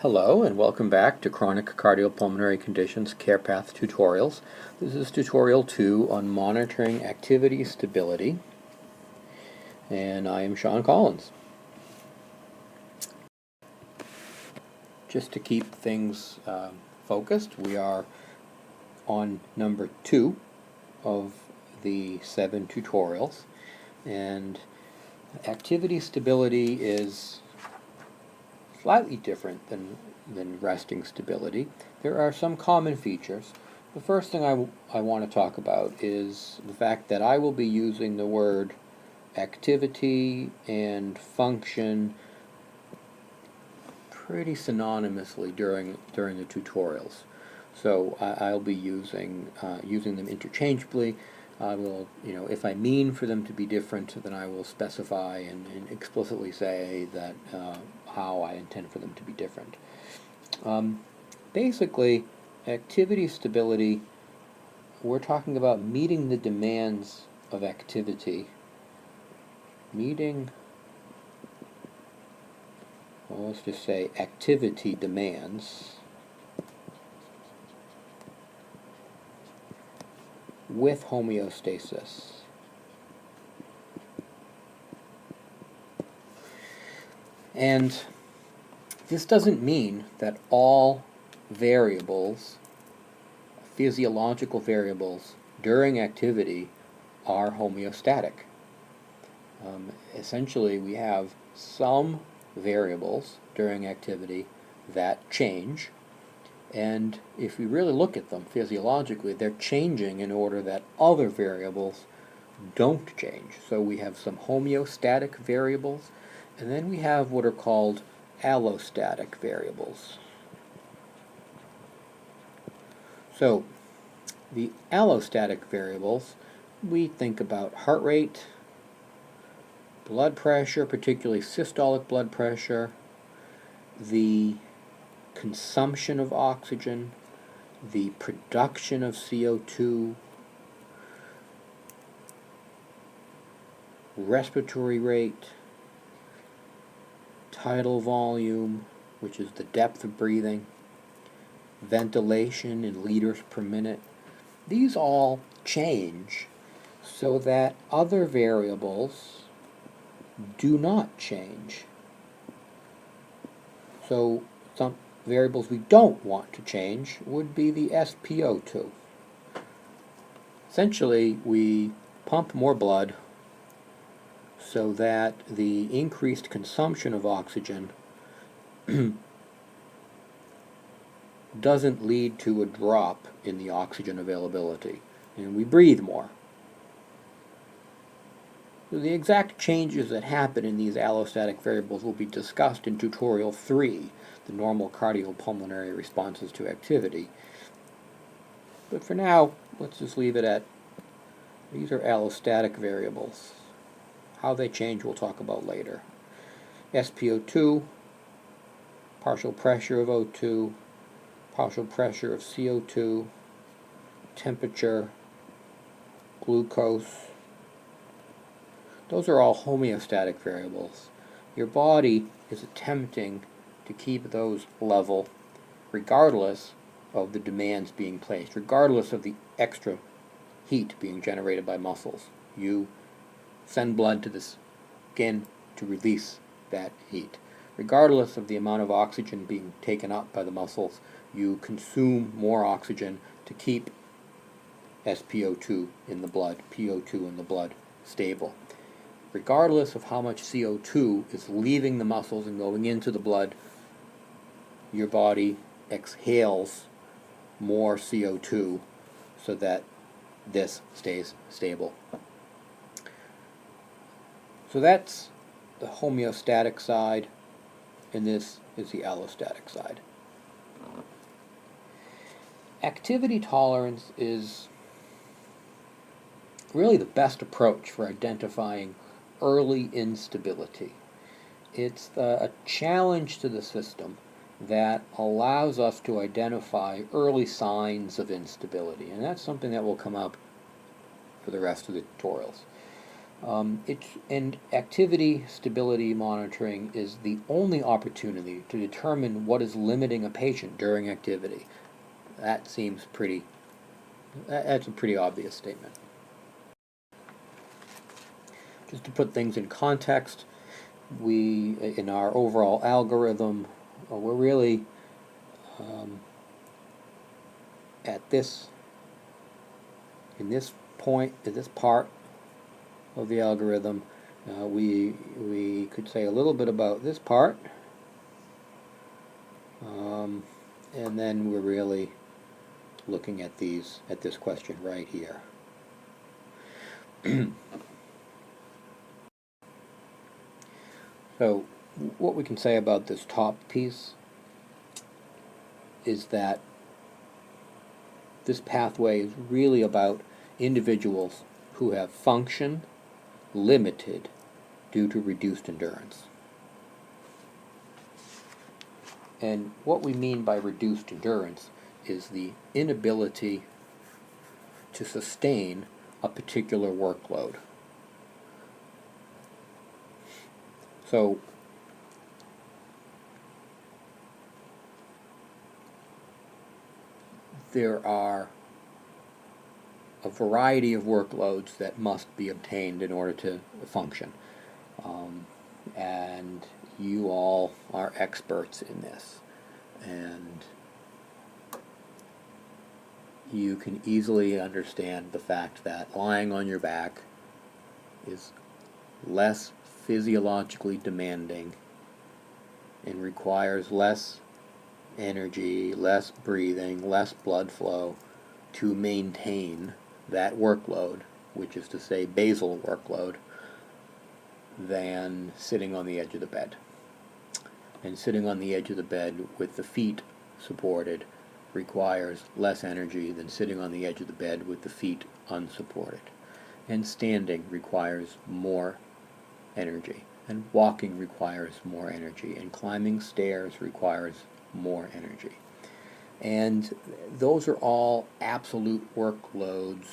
Hello and welcome back to Chronic Cardiopulmonary Conditions Care Path Tutorials. This is tutorial 2 on monitoring activity stability, and I am Sean Collins. Just to keep things focused, we are on number 2 of the 7 tutorials, and activity stability is slightly different than resting stability. There are some common features. The first thing I want to talk about is the fact that I will be using the word activity and function pretty synonymously during the tutorials. So I'll be using them interchangeably. I will, if I mean for them to be different, then I will specify and explicitly say that how I intend for them to be different. Basically, activity stability, we're talking about meeting the demands of activity. Let's just say activity demands with homeostasis. And this doesn't mean that all variables, physiological variables, during activity are homeostatic. Essentially, we have some variables during activity that change, and if we really look at them physiologically, they're changing in order that other variables don't change. So we have some homeostatic variables, and then we have what are called allostatic variables. So the allostatic variables, we think about heart rate, blood pressure, particularly systolic blood pressure, the consumption of oxygen, the production of CO2, respiratory rate, tidal volume, which is the depth of breathing, ventilation in liters per minute. These all change so that other variables do not change. So some variables we don't want to change would be the SpO2. Essentially, we pump more blood so that the increased consumption of oxygen doesn't lead to a drop in the oxygen availability, and we breathe more. So the exact changes that happen in these allostatic variables will be discussed in tutorial 3, the normal cardiopulmonary responses to activity. But for now, let's just leave it at these are allostatic variables. How they change we'll talk about later. SpO2, partial pressure of O2, partial pressure of CO2, temperature, glucose. Those are all homeostatic variables. Your body is attempting to keep those level regardless of the demands being placed, regardless of the extra heat being generated by muscles. You send blood to the skin to release that heat. Regardless of the amount of oxygen being taken up by the muscles, you consume more oxygen to keep SpO2 in the blood, PO2 in the blood stable. Regardless of how much CO2 is leaving the muscles and going into the blood, your body exhales more CO2 so that this stays stable. So that's the homeostatic side, and this is the allostatic side. Activity tolerance is really the best approach for identifying early instability. It's a challenge to the system that allows us to identify early signs of instability, and that's something that will come up for the rest of the tutorials. And activity stability monitoring is the only opportunity to determine what is limiting a patient during activity. That seems pretty, that's a pretty obvious statement. Just to put things in context, in our overall algorithm, we're really at this part of the algorithm, we could say a little bit about this part, and then we're really looking at this question right here. So what we can say about this top piece is that this pathway is really about individuals who have function limited due to reduced endurance. And what we mean by reduced endurance is the inability to sustain a particular workload. So there are a variety of workloads that must be obtained in order to function. And you all are experts in this. And you can easily understand the fact that lying on your back is less physiologically demanding and requires less energy, less breathing, less blood flow to maintain that workload, which is to say basal workload, than sitting on the edge of the bed. And sitting on the edge of the bed with the feet supported requires less energy than sitting on the edge of the bed with the feet unsupported. And standing requires more energy, and walking requires more energy, and climbing stairs requires more energy. And those are all absolute workloads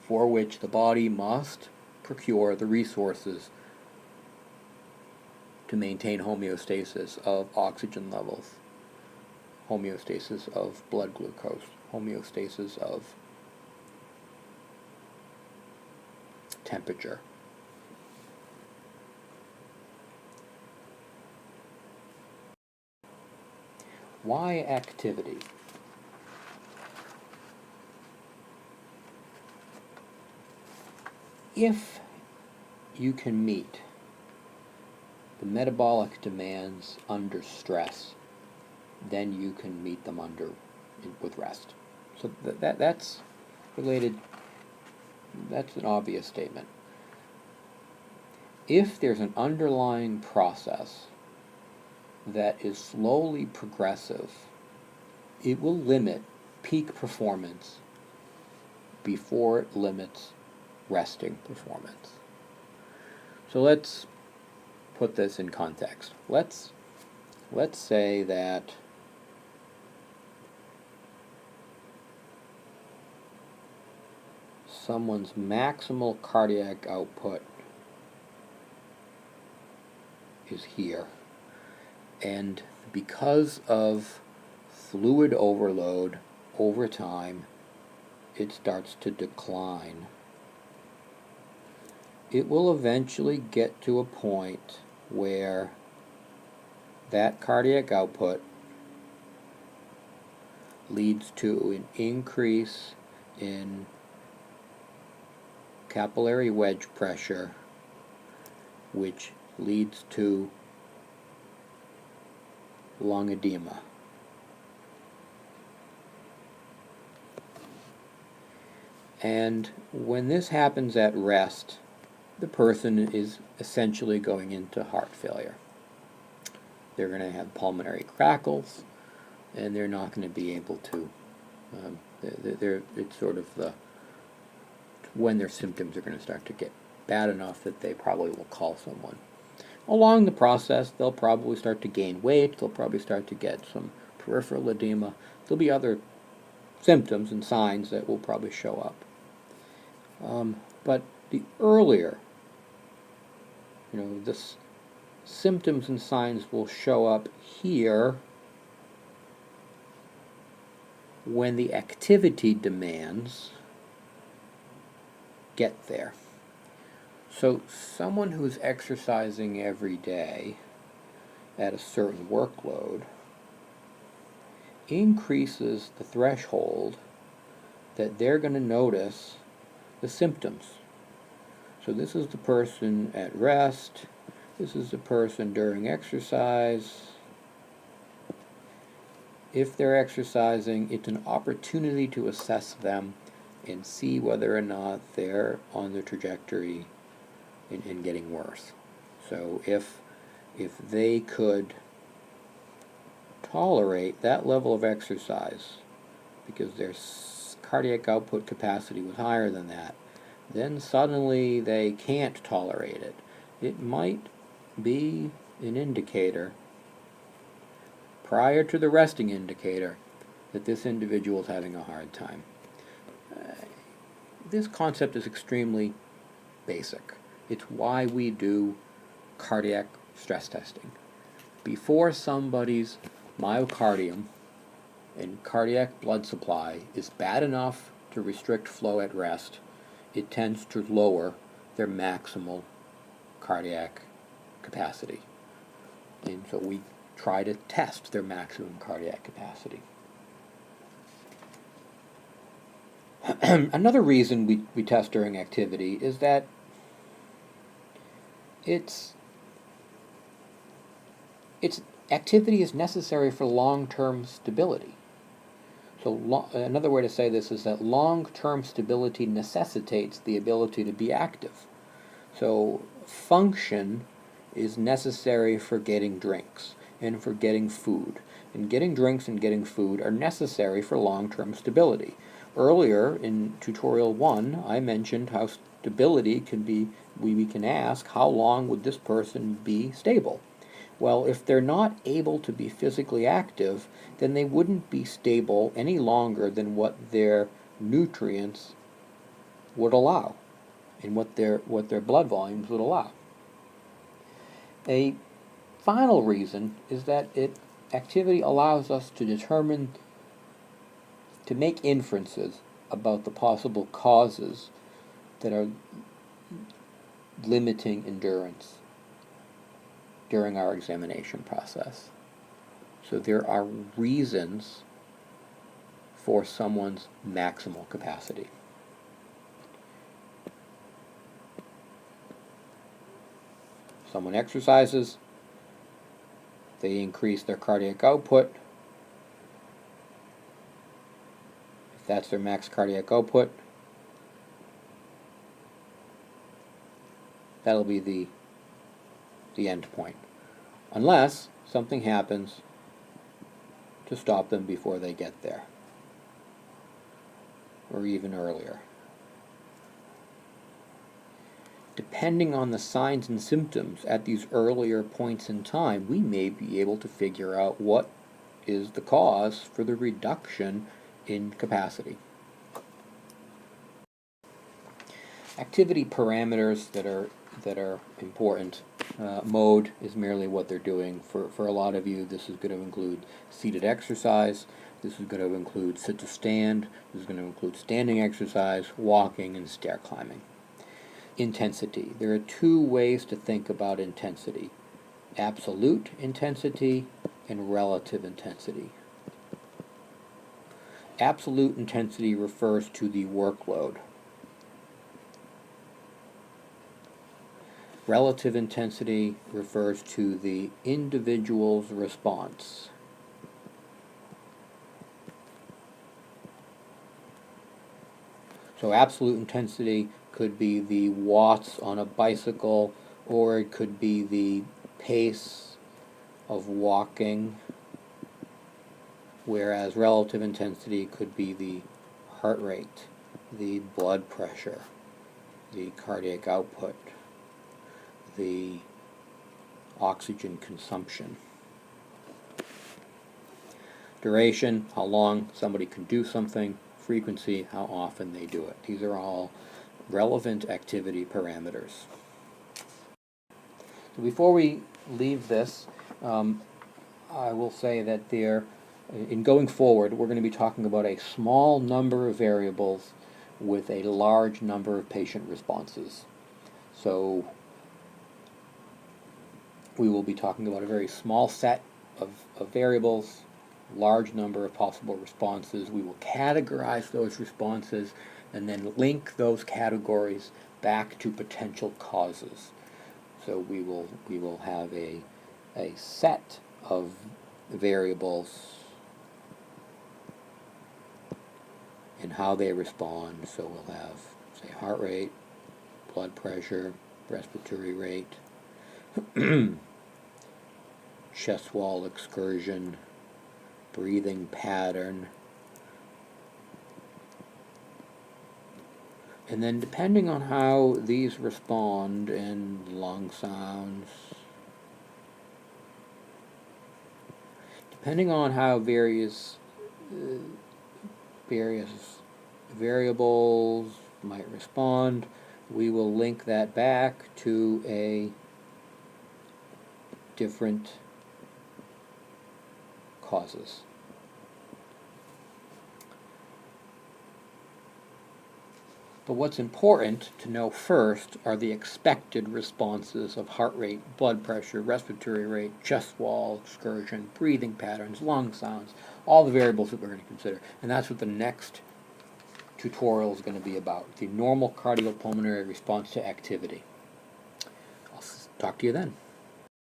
for which the body must procure the resources to maintain homeostasis of oxygen levels, homeostasis of blood glucose, homeostasis of temperature. Why activity? If you can meet the metabolic demands under stress, then you can meet them with rest. So that's related. That's an obvious statement. If there's an underlying process that is slowly progressive, it will limit peak performance before it limits resting performance. So let's put this in context. Let's say that someone's maximal cardiac output is here, and because of fluid overload over time, it starts to decline. It will eventually get to a point where that cardiac output leads to an increase in capillary wedge pressure, which leads to lung edema. And when this happens at rest, the person is essentially going into heart failure. They're going to have pulmonary crackles, and they're not going to be able to, it's sort of when their symptoms are going to start to get bad enough that they probably will call someone. Along the process, they'll probably start to gain weight, they'll probably start to get some peripheral edema, there'll be other symptoms and signs that will probably show up. But the earlier This symptoms and signs will show up here when the activity demands get there. So someone who's exercising every day at a certain workload increases the threshold that they're going to notice the symptoms. So this is the person at rest, this is the person during exercise. If they're exercising, it's an opportunity to assess them and see whether or not they're on the trajectory in getting worse. So if they could tolerate that level of exercise because their cardiac output capacity was higher than that, then suddenly they can't tolerate it. It might be an indicator, prior to the resting indicator, that this individual is having a hard time. This concept is extremely basic. It's why we do cardiac stress testing. Before somebody's myocardium and cardiac blood supply is bad enough to restrict flow at rest, it tends to lower their maximal cardiac capacity. And so we try to test their maximum cardiac capacity. Another reason we test during activity is that its activity is necessary for long-term stability. So another way to say this is that long-term stability necessitates the ability to be active. So function is necessary for getting drinks and for getting food. And getting drinks and getting food are necessary for long-term stability. Earlier in tutorial 1, I mentioned how stability can be, we can ask, how long would this person be stable? Well, if they're not able to be physically active, then they wouldn't be stable any longer than what their nutrients would allow and what their blood volumes would allow. A final reason is that activity allows us to determine, to make inferences about the possible causes that are limiting endurance during our examination process. So there are reasons for someone's maximal capacity. Someone exercises, they increase their cardiac output. If that's their max cardiac output, that'll be the end point, unless something happens to stop them before they get there, or even earlier. Depending on the signs and symptoms at these earlier points in time, we may be able to figure out what is the cause for the reduction in capacity. Activity parameters that are important. Mode is merely what they're doing. For a lot of you, this is going to include seated exercise. This is going to include sit to stand. This is going to include standing exercise, walking, and stair climbing. Intensity. There are two ways to think about intensity: absolute intensity and relative intensity. Absolute intensity refers to the workload. Relative intensity refers to the individual's response. So absolute intensity could be the watts on a bicycle, or it could be the pace of walking, whereas relative intensity could be the heart rate, the blood pressure, the cardiac output, the oxygen consumption. Duration, how long somebody can do something. Frequency, how often they do it. These are all relevant activity parameters. So before we leave this, I will say that in going forward, we're going to be talking about a small number of variables with a large number of patient responses. So we will be talking about a very small set of variables, large number of possible responses. We will categorize those responses and then link those categories back to potential causes. So we will have a set of variables and how they respond. So we'll have, say, heart rate, blood pressure, respiratory rate, chest wall excursion, breathing pattern, and then depending on how these respond in lung sounds, depending on how various variables might respond, we will link that back to a different causes. But what's important to know first are the expected responses of heart rate, blood pressure, respiratory rate, chest wall excursion, breathing patterns, lung sounds, all the variables that we're going to consider. And that's what the next tutorial is going to be about, the normal cardiopulmonary response to activity. I'll talk to you then.